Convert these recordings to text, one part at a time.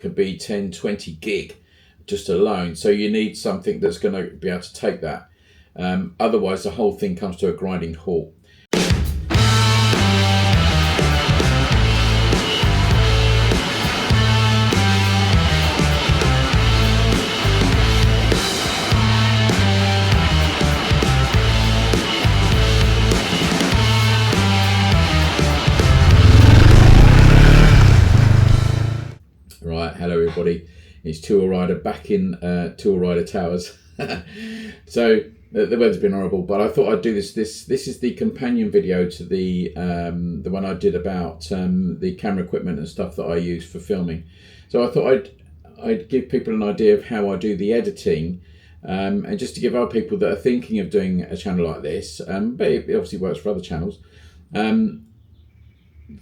could be 10, 20 gig just alone. So you need something that's going to be able to take that. Otherwise, the whole thing comes to a grinding halt. Right, hello everybody. It's Tool Rider back in Tool Rider Towers. So the weather's been horrible, but I thought I'd do this. This is the companion video to the one I did about the camera equipment and stuff that I use for filming. So I thought I'd give people an idea of how I do the editing, and just to give other people that are thinking of doing a channel like this, but it obviously works for other channels.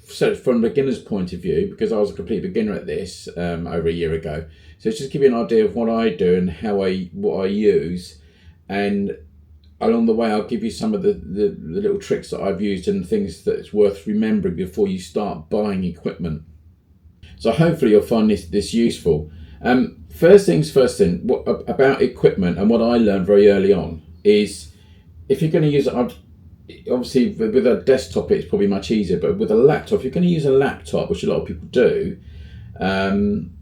So from a beginner's point of view, because I was a complete beginner at this over a year ago, so it's just give you an idea of what I do and what I use, and along the way I'll give you some of the little tricks that I've used and things that's worth remembering before you start buying equipment. So hopefully you'll find this useful. First things first, then, what about equipment, and what I learned very early on is, if you're going to use it, obviously with a desktop it's probably much easier, but with a laptop, if you're going to use a laptop, which a lot of people do,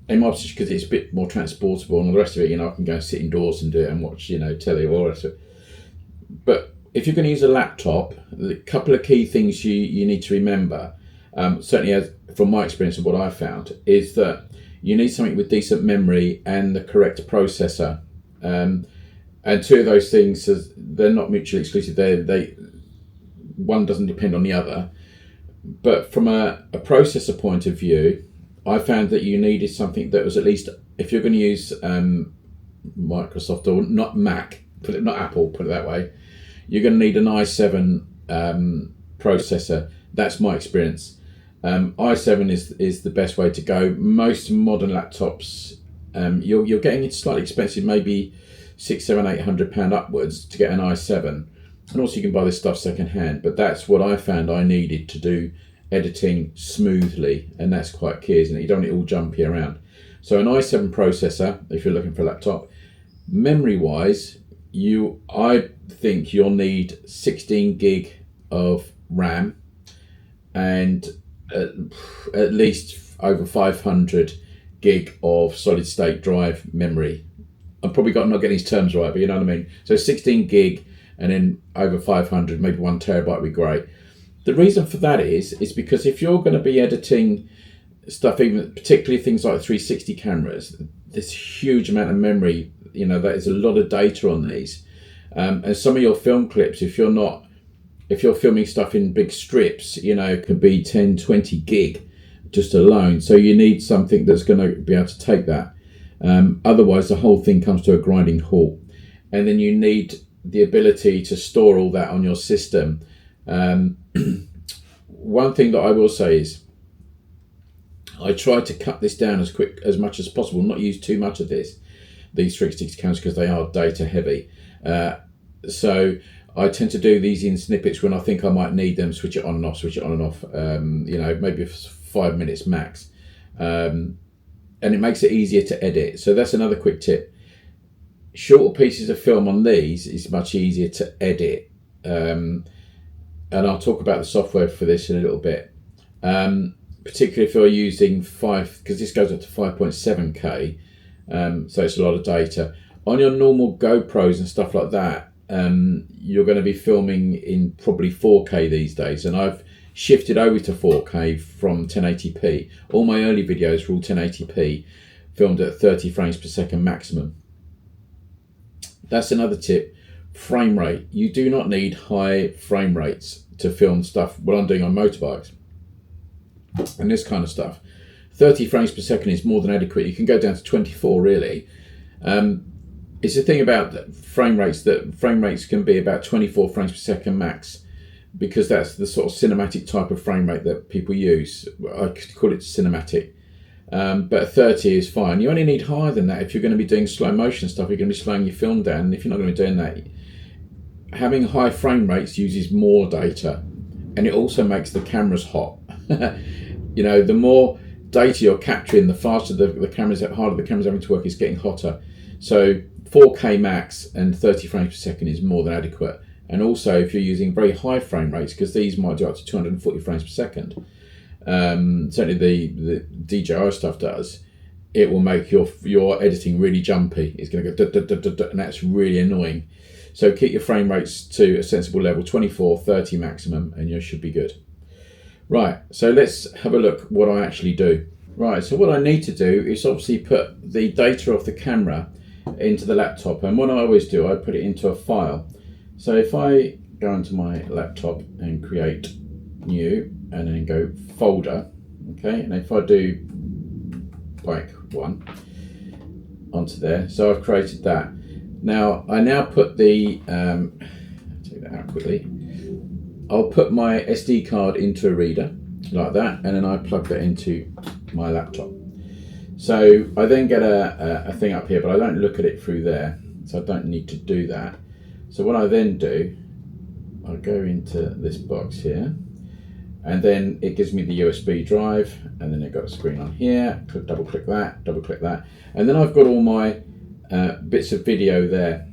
in my position, because it's a bit more transportable and all the rest of it, I can go and sit indoors and do it and watch, telly or all the rest of it. But if you're going to use a laptop, a couple of key things you need to remember, certainly as from my experience and what I found, is that you need something with decent memory and the correct processor. And two of those things, they're not mutually exclusive. One doesn't depend on the other. But from a processor point of view, I found that you needed something that was, at least, if you're going to use Microsoft or not Mac, not Apple, put it that way, you're going to need an i7 processor. That's my experience. i7 is the best way to go. Most modern laptops, you're getting it slightly expensive, maybe £600-800 upwards to get an i7. And also you can buy this stuff second hand, but that's what I found I needed to do editing smoothly, and that's quite key, isn't it? You don't want it all jumpy around. So an i7 processor, if you're looking for a laptop. Memory wise, I think you'll need 16 gig of RAM and at least over 500 gig of solid state drive memory. I've probably not getting these terms right, but you know what I mean. So 16 gig and then over 500, maybe 1 terabyte would be great. The reason for that is because if you're going to be editing stuff, even particularly things like 360 cameras, this huge amount of memory, that is a lot of data on these. And some of your film clips, if you're filming stuff in big strips, it could be 10, 20 gig just alone. So you need something that's going to be able to take that. Otherwise, the whole thing comes to a grinding halt. And then you need the ability to store all that on your system. One thing that I will say is I try to cut this down as much as possible, not use too much of these 360 cameras, because they are data heavy. So I tend to do these in snippets when I think I might need them, switch it on and off, maybe 5 minutes max. And it makes it easier to edit. So that's another quick tip. Shorter pieces of film on these is much easier to edit. And I'll talk about the software for this in a little bit. Particularly if you're using because this goes up to 5.7K, so it's a lot of data. On your normal GoPros and stuff like that, you're going to be filming in probably 4K these days, and I've shifted over to 4K from 1080p. All my early videos were all 1080p, filmed at 30 frames per second maximum. That's another tip. Frame rate. You do not need high frame rates to film stuff. What I'm doing on motorbikes and this kind of stuff, 30 frames per second is more than adequate. You can go down to 24 really. It's the thing about frame rates, that frame rates can be about 24 frames per second max, because that's the sort of cinematic type of frame rate that people use. I could call it cinematic. But 30 is fine. You only need higher than that if you're going to be doing slow motion stuff. You're going to be slowing your film down, and if you're not going to be doing that, having high frame rates uses more data, and it also makes the cameras hot. The more data you're capturing, the faster the camera's, the harder the camera's having to work, is getting hotter. So 4K max and 30 frames per second is more than adequate. And also if you're using very high frame rates, because these might do up to 240 frames per second, certainly the DJI stuff does, it will make your editing really jumpy. It's going to go duh, duh, duh, duh, duh, and that's really annoying. So keep your frame rates to a sensible level, 24, 30 maximum, and you should be good. Right, so let's have a look what I actually do. Right, so what I need to do is obviously put the data off the camera into the laptop, and what I always do, I put it into a file. So if I go into my laptop and create new, and then go folder, okay, and if I do blank one onto there, so I've created that. Now I put the take that out quickly. I'll put my SD card into a reader like that, and then I plug that into my laptop. So I then get a thing up here, but I don't look at it through there, so I don't need to do that. So what I then do, I go into this box here, and then it gives me the USB drive, and then I've got a screen on here. Double click that, and then I've got all my bits of video there.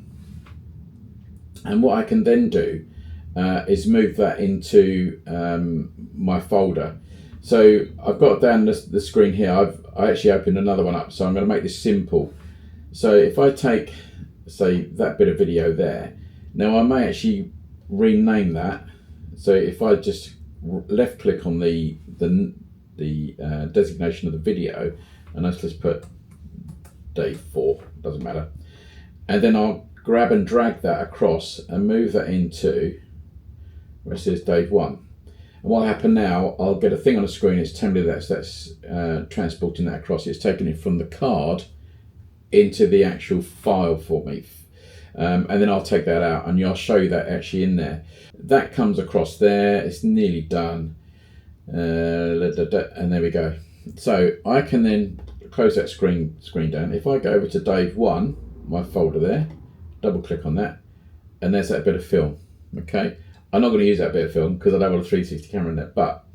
And what I can then do is move that into my folder. So I've got down the screen here, I actually opened another one up, so I'm going to make this simple. So if I take, say, that bit of video there, now I may actually rename that. So if I just left click on the designation of the video, and let's just put day 4, doesn't matter, and then I'll grab and drag that across and move that into where it says Dave 1. And what will happen now, I'll get a thing on the screen, it's telling me that's transporting that across. It's taking it from the card into the actual file for me. And then I'll take that out, and I'll show you that actually in there. That comes across there, it's nearly done. And there we go. So I can then close that screen down. If I go over to Dave 1, my folder there, double click on that, and there's that bit of film. Okay, I'm not going to use that bit of film because I don't want a 360 camera in there, but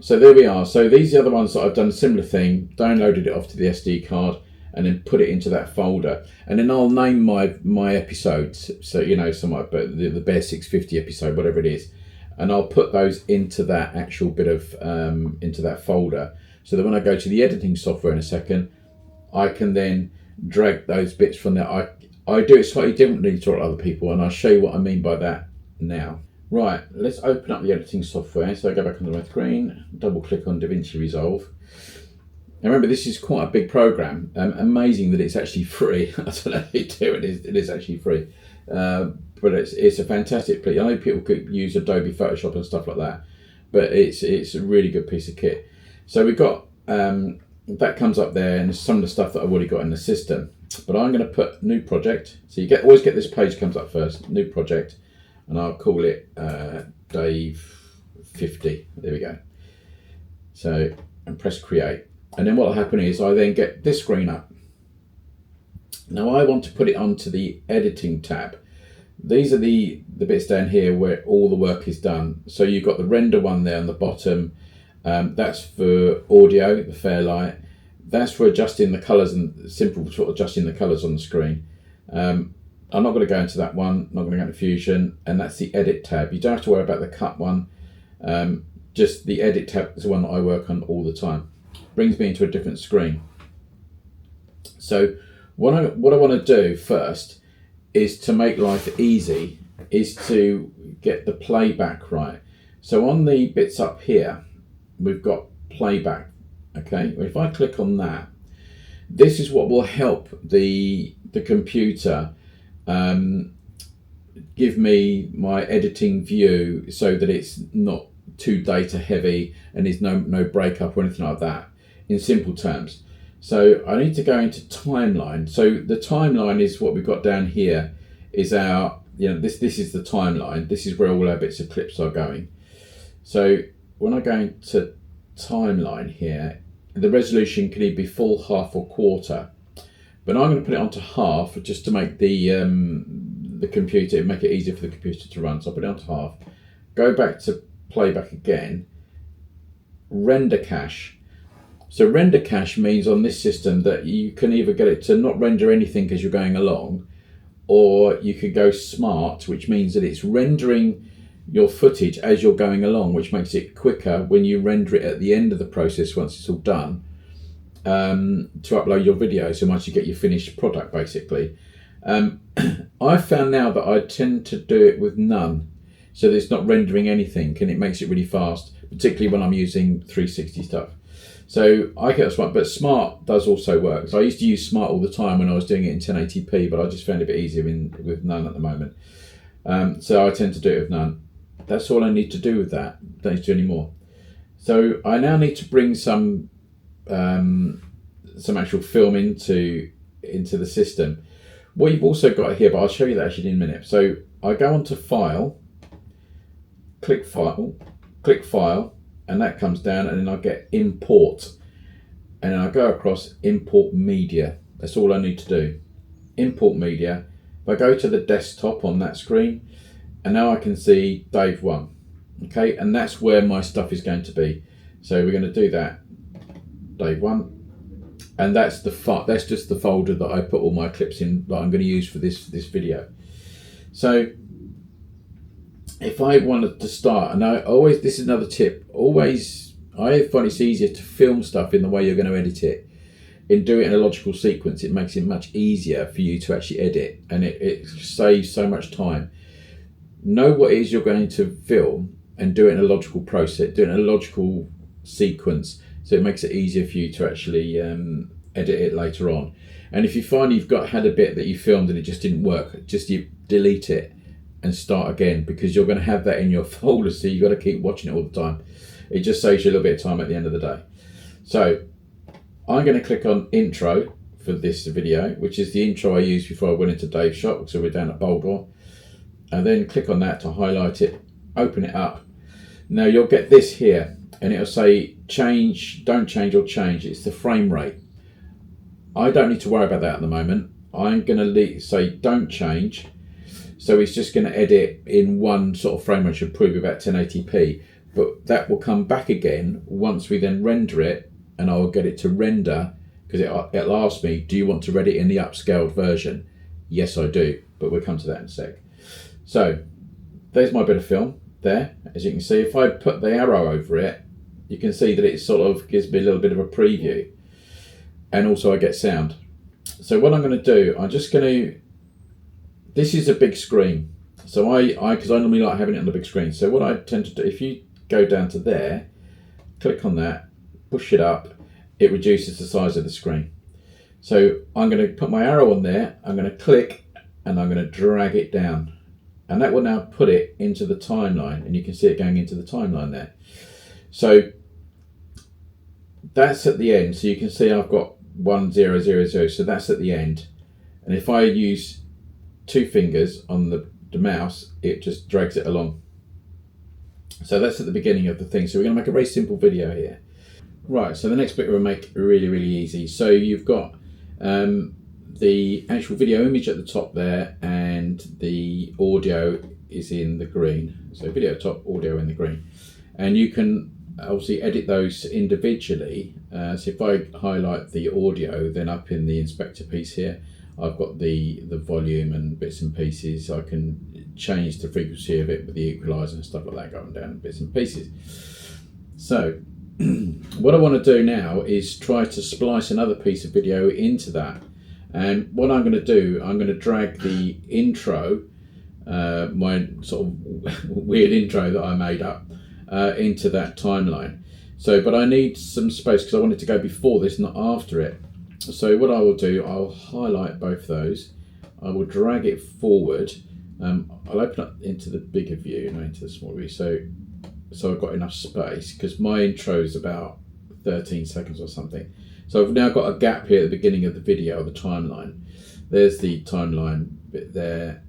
so there we are. So these are the ones that I've done a similar thing, downloaded it off to the SD card and then put it into that folder, and then I'll name my episodes. So the Bear 650 episode, whatever it is, and I'll put those into that actual bit of into that folder, so that when I go to the editing software in a second, I can then drag those bits from there. I do it slightly differently to other people, and I'll show you what I mean by that now. Right, let's open up the editing software. So I go back onto my screen, double click on Davinci Resolve. Now remember, this is quite a big program. Amazing that it's actually free. I don't know how you do it. It is actually free, but it's a fantastic piece. I know people could use Adobe Photoshop and stuff like that, but it's a really good piece of kit. So we've got that comes up there, and some of the stuff that I've already got in the system. But I'm going to put new project. So you always get this page comes up first, new project, and I'll call it Dave 50. There we go. So and press create, and then what will happen is I then get this screen up. Now I want to put it onto the editing tab. These are the bits down here where all the work is done. So you've got the render one there on the bottom. That's for audio, the Fairlight. That's for adjusting the colours and simple sort of adjusting the colours on the screen. I'm not going to go into that one, not going to go into Fusion, and that's the edit tab. You don't have to worry about the cut one. Just the edit tab is the one that I work on all the time. Brings me into a different screen. So what I want to do first is to make life easy, is to get the playback right. So on the bits up here, we've got playback. Okay, if I click on that, this is what will help the computer give me my editing view, so that it's not too data heavy and there's no breakup or anything like that, in simple terms. So I need to go into timeline. So the timeline is what we've got down here, is our, this is the timeline. This is where all our bits of clips are going. So when I go into timeline here, the resolution can either be full, half or quarter, but I'm going to put it onto half just to make the computer, make it easier for the computer to run. So I'll put it onto half, go back to playback again, render cache. So render cache means on this system that you can either get it to not render anything as you're going along, or you could go smart, which means that it's rendering your footage as you're going along, which makes it quicker when you render it at the end of the process once it's all done, to upload your video. So once you get your finished product, basically. I've found now that I tend to do it with none, so that it's not rendering anything, and it makes it really fast, particularly when I'm using 360 stuff. So I get smart, but smart does also work. So I used to use smart all the time when I was doing it in 1080p, but I just found it a bit easier with none at the moment. So I tend to do it with none. That's all I need to do with that. Don't need to do any more. So I now need to bring some actual film into the system. What you've also got here, but I'll show you that actually in a minute. So I go onto File, click File, and that comes down, and then I get Import, and then I go across Import Media. That's all I need to do. Import Media. If I go to the desktop on that screen, and now I can see Dave 1. Okay, and that's where my stuff is going to be. So we're going to do that, Dave 1. And that's just the folder that I put all my clips in that I'm going to use for this video. So if I wanted to start, and this is another tip, I find it's easier to film stuff in the way you're going to edit it. And do it in a logical sequence. It makes it much easier for you to actually edit, and it saves so much time. Know what it is you're going to film and do it in a logical process, do it in a logical sequence, so it makes it easier for you to actually edit it later on. And if you find you've had a bit that you filmed and it just didn't work, just you delete it and start again, because you're going to have that in your folder, so you've got to keep watching it all the time. It just saves you a little bit of time at the end of the day. So I'm going to click on intro for this video, which is the intro I used before I went into Dave's shop, so we're down at Boldor, and then click on that to highlight it, open it up. Now you'll get this here, and it'll say change, don't change, or change. It's the frame rate. I don't need to worry about that at the moment. I'm going to say don't change, so it's just going to edit in one sort of frame rate, should probably be about 1080p, but that will come back again once we then render it, and I will get it to render, because it'll ask me, do you want to render it in the upscaled version? Yes, I do, but we'll come to that in a sec. So there's my bit of film there. As you can see, if I put the arrow over it, you can see that it sort of gives me a little bit of a preview, and also I get sound. So what I'm going to do, this is a big screen, so because I normally like having it on the big screen. So what I tend to do, if you go down to there, click on that, push it up, it reduces the size of the screen. So I'm going to put my arrow on there, I'm going to click, and I'm going to drag it down, and that will now put it into the timeline, and you can see it going into the timeline there. So that's at the end, so you can see I've got 1000, so that's at the end, and if I use two fingers on the mouse, it just drags it along. So that's at the beginning of the thing. So we're going to make a very simple video here. Right, so the next bit we'll make really, really easy. So you've got the actual video image at the top there, and the audio is in the green. So video top, audio in the green. And you can obviously edit those individually. So if I highlight the audio, then up in the inspector piece here, I've got the volume and bits and pieces. I can change the frequency of it with the equalizer and stuff like that, going down in bits and pieces. So what I want to do now is try to splice another piece of video into that. And what I'm going to do, I'm going to drag the intro, my sort of weird intro that I made up, into that timeline. So, but I need some space because I want it to go before this, not after it. So what I will do, I'll highlight both those. I will drag it forward. I'll open up into the bigger view and into the smaller view. So I've got enough space, because my intro is about 13 seconds or something. So I've now got a gap here at the beginning of the video, the timeline. There's the timeline bit there,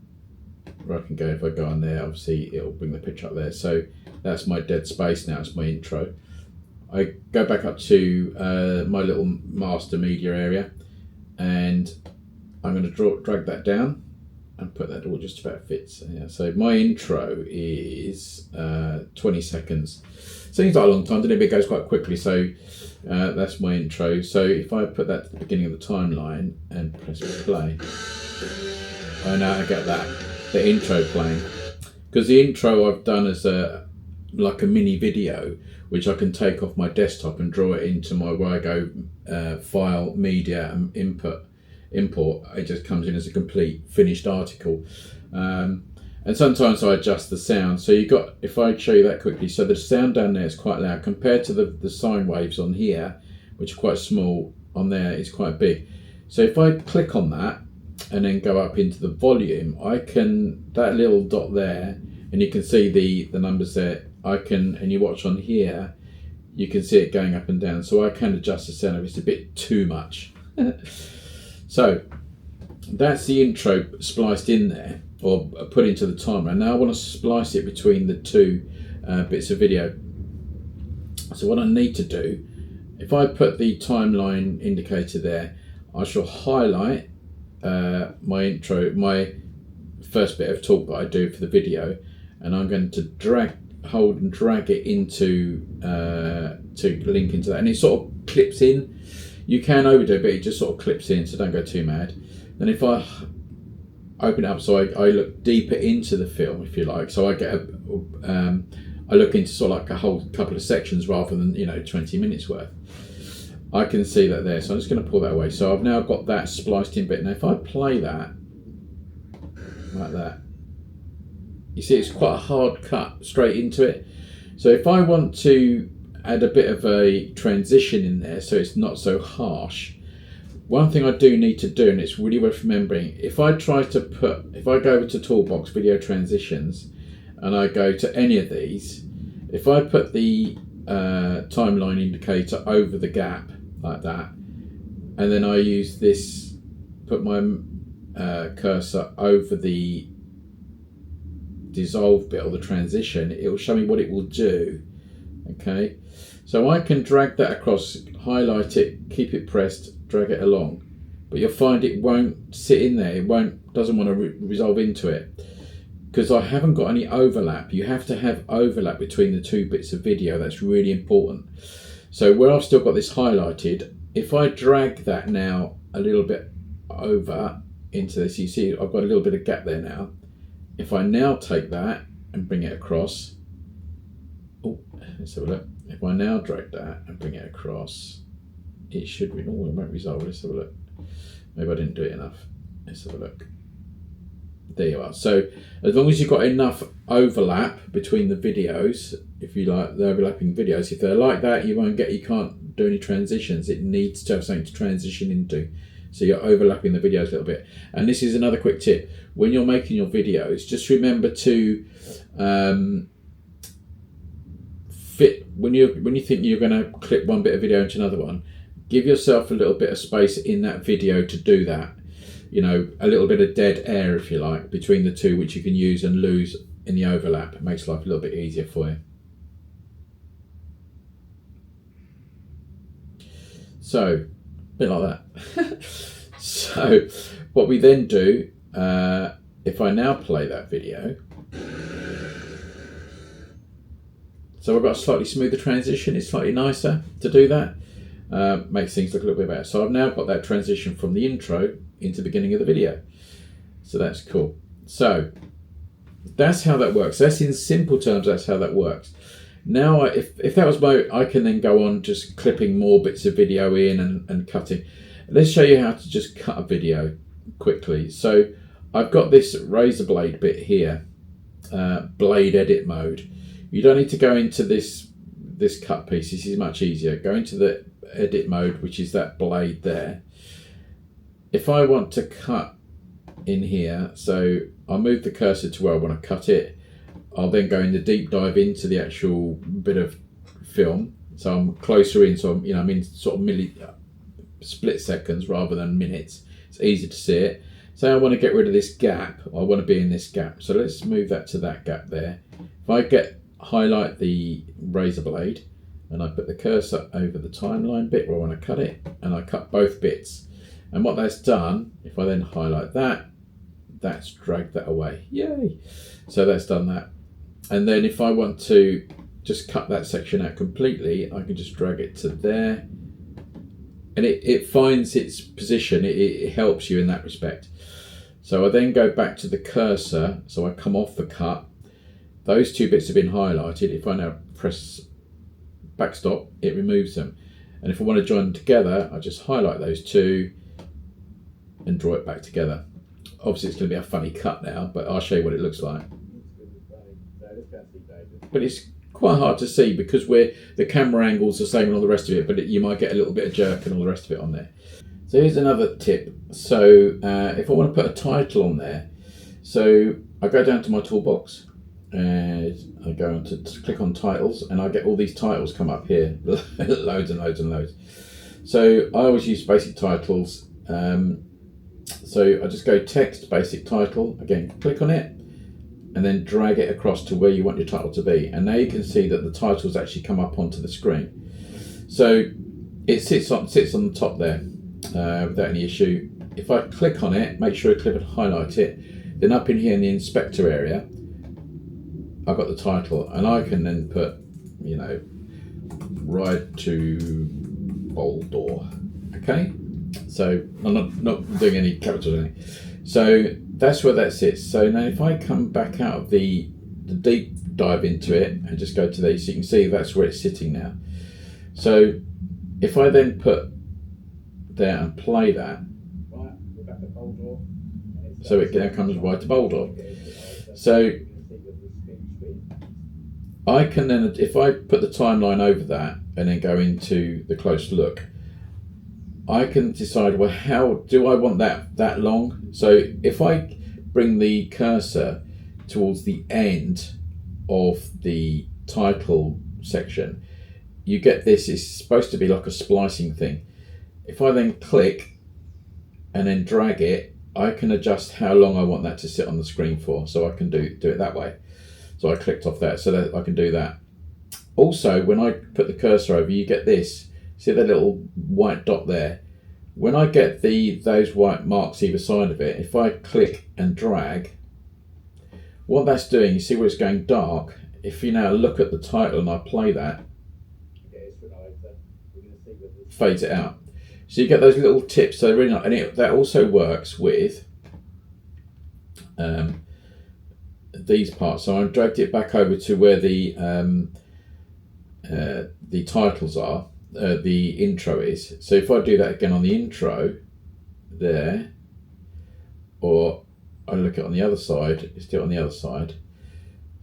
where I can go. If I go on there, obviously it'll bring the picture up there. So that's my dead space now, it's my intro. I go back up to my little master media area, and I'm going to drag that down, and put that all just about fits. Yeah, so my intro is 20 seconds. Seems like a long time, doesn't it? But it goes quite quickly. So that's my intro. So if I put that to the beginning of the timeline and press play, I now get the intro playing. Because the intro I've done as like a mini video, which I can take off my desktop and draw it into my where I go file, media, and import. It just comes in as a complete finished article. And sometimes I adjust the sound. So you got, if I show you that quickly, so the sound down there is quite loud compared to the sine waves on here, which are quite small. On there is quite big. So if I click on that and then go up into the volume, I can, that little dot there, and you can see the numbers there. I can, and you watch on here, you can see it going up and down. So I can adjust the sound if it's a bit too much. So that's the intro spliced in there, or put into the timer. And now I want to splice it between the two bits of video. So what I need to do, if I put the timeline indicator there, I shall highlight my intro, my first bit of talk that I do for the video, and I'm going to hold and drag it into to link into that, and it sort of clips in. You can overdo it, but it just sort of clips in, so don't go too mad. Then if I open it up, so I look deeper into the film, if you like, so I get I look into sort of like a whole couple of sections rather than 20 minutes worth. I can see that there, so I'm just going to pull that away. So I've now got that spliced in bit. Now if I play that like that, you see it's quite a hard cut straight into it. So if I want to add a bit of a transition in there so it's not so harsh, one thing I do need to do, and it's really worth remembering, if I go over to Toolbox Video Transitions and I go to any of these, if I put the timeline indicator over the gap like that, and then I use this, put my cursor over the dissolve bit or the transition, it will show me what it will do. Okay, so I can drag that across, highlight it, keep it pressed, drag it along, but you'll find it won't sit in there. It doesn't want to resolve into it because I haven't got any overlap. You have to have overlap between the two bits of video. That's really important. So where I've still got this highlighted, if I drag that now a little bit over into this, you see I've got a little bit of gap there now. If I now take that and bring it across, let's have a look. If I now drag that and bring it across, it should it won't resolve. Let's have a look. Maybe I didn't do it enough. Let's have a look. There you are. So as long as you've got enough overlap between the videos, if you like the overlapping videos, if they're like that, you can't do any transitions. It needs to have something to transition into. So you're overlapping the videos a little bit. And this is another quick tip. When you're making your videos, just remember to fit, when you think you're going to clip one bit of video into another one, give yourself a little bit of space in that video to do that. A little bit of dead air, if you like, between the two, which you can use and lose in the overlap. It makes life a little bit easier for you. So, a bit like that. So, what we then do, if I now play that video, so I've got a slightly smoother transition, it's slightly nicer to do that. Makes things look a little bit better. So I've now got that transition from the intro into the beginning of the video. So that's cool. So that's how that works. That's in simple terms, that's how that works. Now, if that was I can then go on just clipping more bits of video in and cutting. Let's show you how to just cut a video quickly. So I've got this razor blade bit here, blade edit mode. You don't need to go into this cut piece. This is much easier. Go into the edit mode, which is that blade there. If I want to cut in here, so I'll move the cursor to where I want to cut it. I'll then go in the deep dive into the actual bit of film. So I'm closer in, so I'm in sort of split seconds rather than minutes. It's easy to see it. So I want to get rid of this gap. I want to be in this gap. So let's move that to that gap there. If I highlight the razor blade and I put the cursor over the timeline bit where I want to cut it, and I cut both bits. And what that's done, if I then highlight that that's dragged that away. Yay! So that's done that. And then if I want to just cut that section out completely, I can just drag it to there. And it finds its position. It helps you in that respect. So I then go back to the cursor. So I come off the cut. Those two bits have been highlighted. If I now press backstop, it removes them. And if I want to join them together, I just highlight those two and draw it back together. Obviously it's going to be a funny cut now, but I'll show you what it looks like. But it's quite hard to see because the camera angle's the same and all the rest of it, but you might get a little bit of jerk and all the rest of it on there. So here's another tip. So if I want to put a title on there, so I go down to my toolbox and I go on to click on titles, and I get all these titles come up here, loads and loads and loads. So I always use basic titles. So I just go text, basic title, again, click on it, and then drag it across to where you want your title to be. And now you can see that the titles actually come up onto the screen. So it sits on the top there without any issue. If I click on it, make sure I click and highlight it, then up in here in the inspector area, I've got the title, and I can then put, you know, Ride to Boldor. Okay, so I'm not doing any capitals or anything. So that's where that sits. So now if I come back out of the deep dive into it and just go to there, so you can see that's where it's sitting now. So if I then put there and play that, so it now comes right to Boldor. So I can then, if I put the timeline over that and then go into the close look, I can decide, well, how do I want that long? So if I bring the cursor towards the end of the title section, you get this, it's supposed to be like a splicing thing. If I then click and then drag it, I can adjust how long I want that to sit on the screen for. So I can do it that way. So I clicked off that so that I can do that. Also, when I put the cursor over, you get this. See that little white dot there? When I get those white marks either side of it, if I click and drag, what that's doing, you see where it's going dark? If you now look at the title and I play that, fades it out. So you get those little tips. So really nice. And that also works with these parts. So I dragged it back over to where the titles are, the intro is. So if I do that again on the intro there, or I look at it on the other side, it's still on the other side.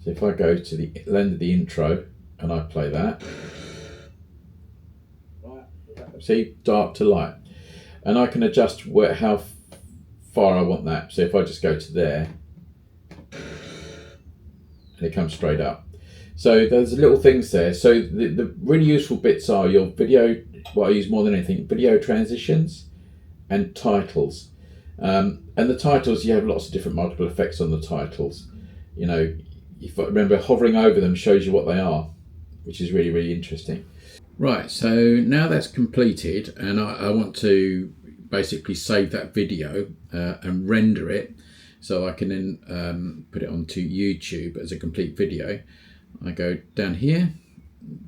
So if I go to the end of the intro and I play that, see, dark to light, and I can adjust how far I want that. So if I just go to there, and it comes straight up. So there's little things there. So the really useful bits are your video, what I use more than anything, video transitions and titles. And the titles, you have lots of different multiple effects on the titles. You know, if I remember, hovering over them shows you what they are, which is really, really interesting. Right, so now that's completed, and I want to basically save that video and render it so I can then put it onto YouTube as a complete video. I go down here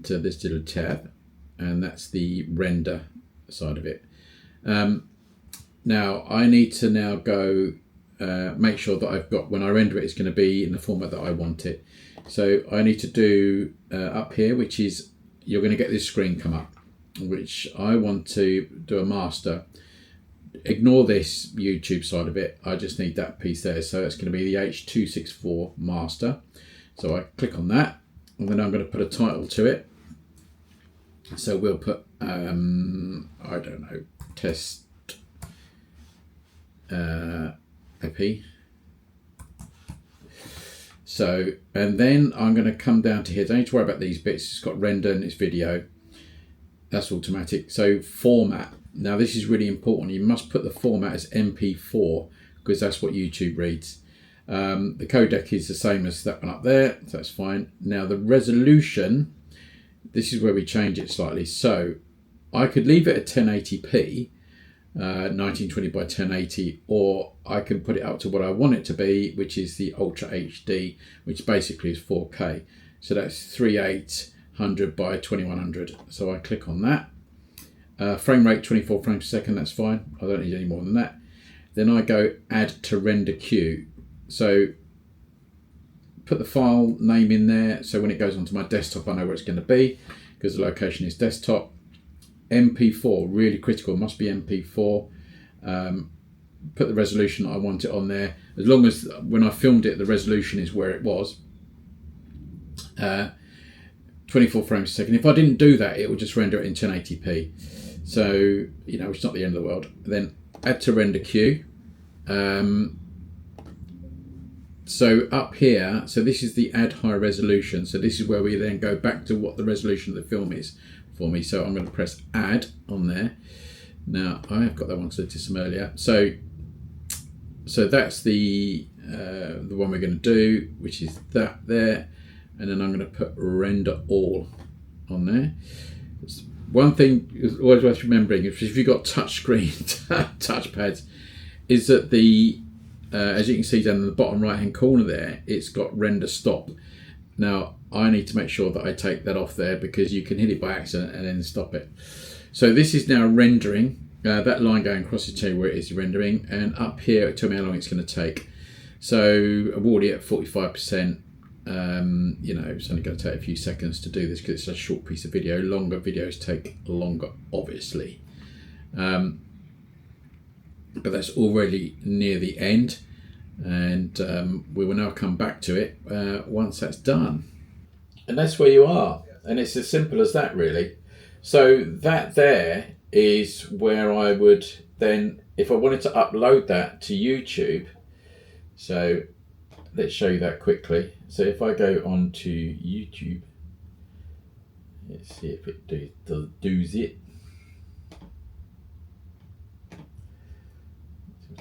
to this little tab, and that's the render side of it. Now I need to now go make sure that I've got, when I render it, it's going to be in the format that I want it. So I need to do up here, which is, you're going to get this screen come up, which I want to do a master. Ignore this YouTube side of it. I just need that piece there. So it's going to be the H264 master. So I click on that, and then I'm going to put a title to it. So we'll put, I don't know, test AP. So, and then I'm going to come down to here. Don't need to worry about these bits. It's got render and it's video. That's automatic. So format. Now this is really important. You must put the format as MP4 because that's what YouTube reads. The codec is the same as that one up there, so that's fine. Now the resolution, this is where we change it slightly. So I could leave it at 1080p, 1920 by 1080, or I can put it up to what I want it to be, which is the Ultra HD, which basically is 4K. So that's 3800 by 2100. So I click on that. Frame rate 24 frames per second, that's fine. I don't need any more than that. Then I go add to render queue. So put the file name in there, so when it goes onto my desktop I know where it's going to be, because the location is desktop. MP4, really critical, must be MP4. Put the resolution that I want it on there, as long as when I filmed it the resolution is where it was. 24 frames per second. If I didn't do that, it would just render it in 1080p. So, you know, it's not the end of the world. Then add to render queue. So up here, so this is the add high resolution. So this is where we then go back to what the resolution of the film is for me. So I'm going to press add on there. Now I have got that one because I did some earlier. So that's the one we're going to do, which is that there. And then I'm going to put render all on there. One thing is always worth remembering, if you've got touch screen touchpads, is that the as you can see down in the bottom right hand corner there, it's got render stop. Now I need to make sure that I take that off there, because you can hit it by accident and then stop it. So this is now rendering. That line going across is telling you where it is rendering, and up here it tells me how long it's going to take. So I'm already at 45%. You know, it's only going to take a few seconds to do this because it's a short piece of video. Longer videos take longer, obviously. But that's already near the end, and we will now come back to it once that's done. And that's where you are, and it's as simple as that, really. So that there is where I would then, if I wanted to upload that to YouTube, so let's show you that quickly. So if I go on to YouTube, let's see if it does it.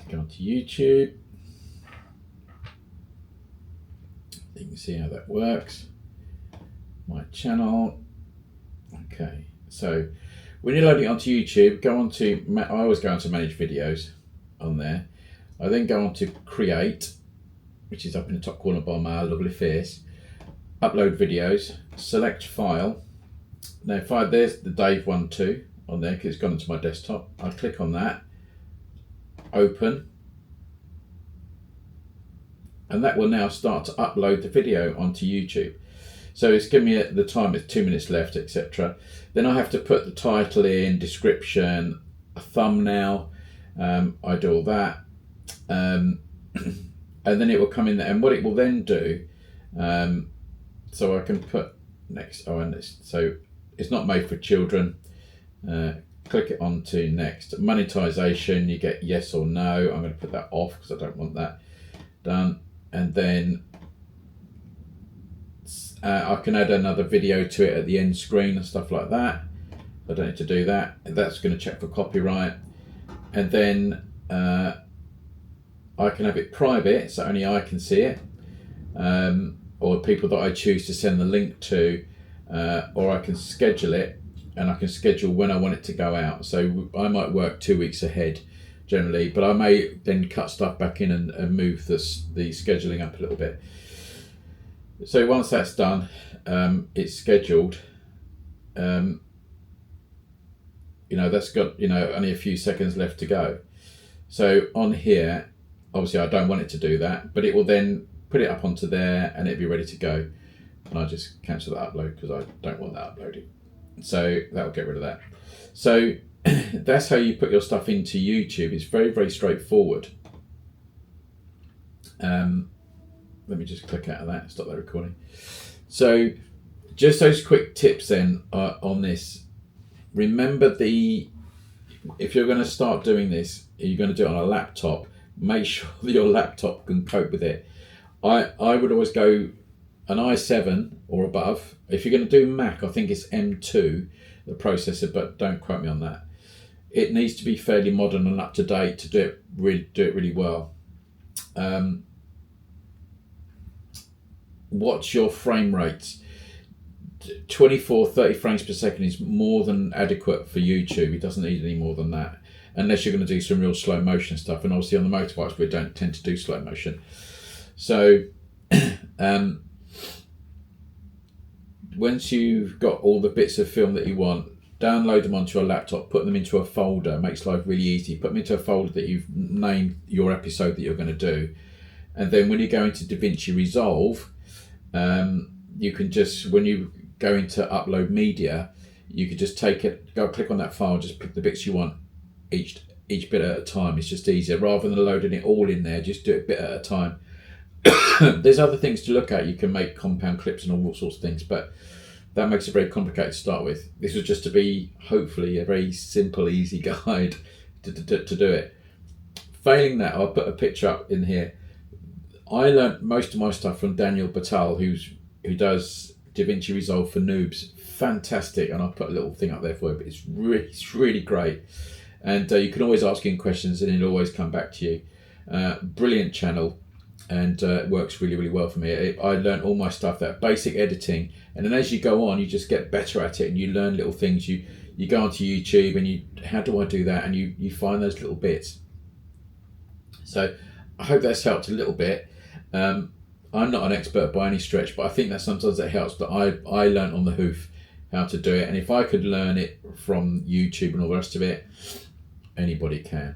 Go on to YouTube. You can see how that works. My channel. Okay, so when you're loading it onto YouTube, go on to, I always go on to manage videos on there. I then go on to create, which is up in the top corner by my lovely face. Upload videos, select file. Now there's the Dave 1.2 on there because it's gone into my desktop. I click on that, open, and that will now start to upload the video onto YouTube. So it's giving me at the time it's 2 minutes left, etc. Then I have to put the title in, description, a thumbnail. I do all that. And then it will come in there, and what it will then do, so I can put next, so it's not made for children. Click it on to next. Monetization, you get yes or no. I'm going to put that off because I don't want that done. And then I can add another video to it at the end screen and stuff like that. I don't need to do that. That's going to check for copyright. And then I can have it private, so only I can see it, or people that I choose to send the link to, or I can schedule it, and I can schedule when I want it to go out. So I might work 2 weeks ahead generally, but I may then cut stuff back in and move the scheduling up a little bit. So once that's done, it's scheduled. You know, that's got, you know, only a few seconds left to go. So on here, obviously I don't want it to do that, but it will then put it up onto there and it'll be ready to go. And I just cancel that upload because I don't want that uploaded. So that will get rid of that. So that's how you put your stuff into YouTube. It's very, very straightforward. Let me just click out of that, stop that recording. So just those quick tips then on this. Remember, if you're going to start doing this, you're going to do it on a laptop, make sure that your laptop can cope with it. I would always go an i7 or above. If you're going to do Mac, I think it's M2, the processor, but don't quote me on that. It needs to be fairly modern and up to date to do it really well. What's your frame rates? 24, 30 frames per second is more than adequate for YouTube. It doesn't need any more than that. unless you're going to do some real slow motion stuff. And obviously on the motorbikes, we don't tend to do slow motion. So once you've got all the bits of film that you want, download them onto a laptop, put them into a folder. Makes life really easy. Put them into a folder that you've named your episode that you're going to do. And then when you go into Davinci Resolve, you can just, when you go into upload media, you could just take it, go click on that file, just pick the bits you want each bit at a time. It's just easier. Rather than loading it all in there, just do it bit at a time. There's other things to look at. You can make compound clips and all sorts of things, but that makes it very complicated to start with. This was just to be, hopefully, a very simple, easy guide to do it. Failing that, I'll put a picture up in here. I learnt most of my stuff from Daniel Batal, who does Davinci Resolve for noobs. Fantastic, and I'll put a little thing up there for you, but it's really great. And you can always ask him questions and he'll always come back to you. Brilliant channel, and it works really well for me. I learned all my stuff, that basic editing, and then as you go on, you just get better at it and you learn little things. You go onto YouTube and how do I do that? And you find those little bits. So I hope that's helped a little bit. I'm not an expert by any stretch, but I think that sometimes it helps that I learned on the hoof how to do it. And if I could learn it from YouTube and all the rest of it, anybody can.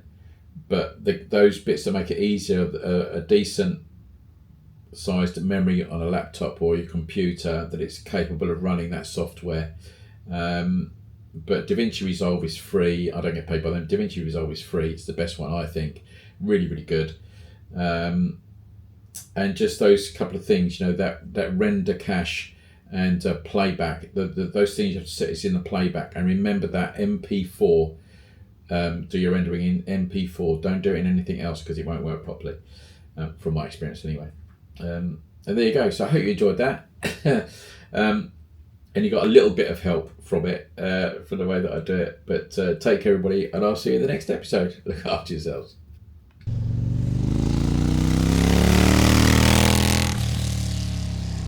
But those bits that make it easier, a decent sized memory on a laptop or your computer, that it's capable of running that software. But Davinci Resolve is free. I don't get paid by them. Davinci Resolve is free. It's the best one, I think. Really good. And just those couple of things, that render cache and playback, those things you have to set is in the playback. And remember that MP4, do your rendering in MP4. Don't do it in anything else because it won't work properly, from my experience anyway. And there you go. So I hope you enjoyed that. And you got a little bit of help from it, for the way that I do it. But take care, everybody, and I'll see you in the next episode. Look after yourselves.